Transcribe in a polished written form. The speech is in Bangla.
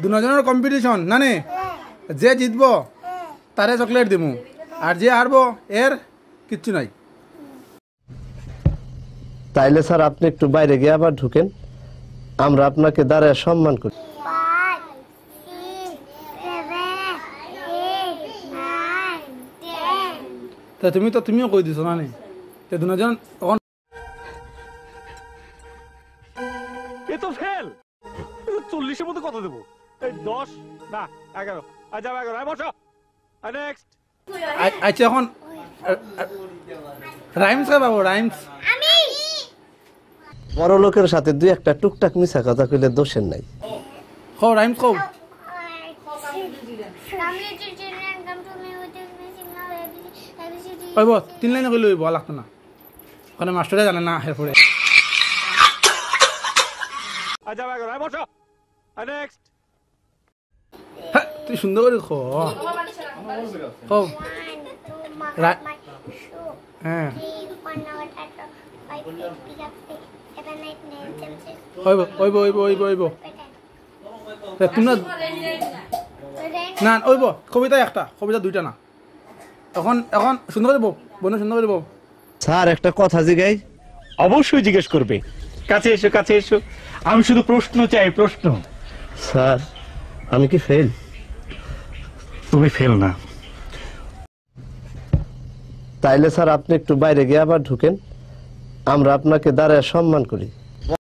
দুজনের কম্পিটিশন না নে যে জিতব তারে চকলেট দিমু আর যে হারবো এর কিচ্ছু নাই। তাইলে স্যার আপনি একটু বাইরে গিয়ে আবার ঢুকেন, আমরা আপনাকে দাঁড়ায় সম্মান করি। তা তুমিও কই দিছো না নে দুজন তখন এ তো ফেল। 40-এর মধ্যে কত দেবো? এই 10 না 11। আচ্ছা 11 বসো। নেক্সট আচ্ছা এখন রাইমস বাবু রাইমস বড় লোকের সাথে দুই একটা টুকটাক মিছা কথা কইলে দোষের নাই। কও রাইমস কও। কইব 3 লাইনে কইলে হইব লাগতো না, ওখানে মাস্টারে জানে না এরপরে। আচ্ছা 11 বসো। নেক্সট তুই সুন্দর করে কও। হ্যাঁ তুমি না ওইব কবিতা একটা কবিতা দুইটা না। এখন সুন্দর করে বউ বোন সুন্দর করে বউ। স্যার একটা কথা জিগাই। অবশ্যই জিজ্ঞেস করবে। কাছে এসো। আমি শুধু প্রশ্ন চাই, প্রশ্ন। স্যার আমি কি ফেল? তুমি ফেল না। তাইলে স্যার আপনি একটু বাইরে গিয়ে আবার ঢুকেন, আমরা আপনাকে দাঁড়ায় সম্মান করি।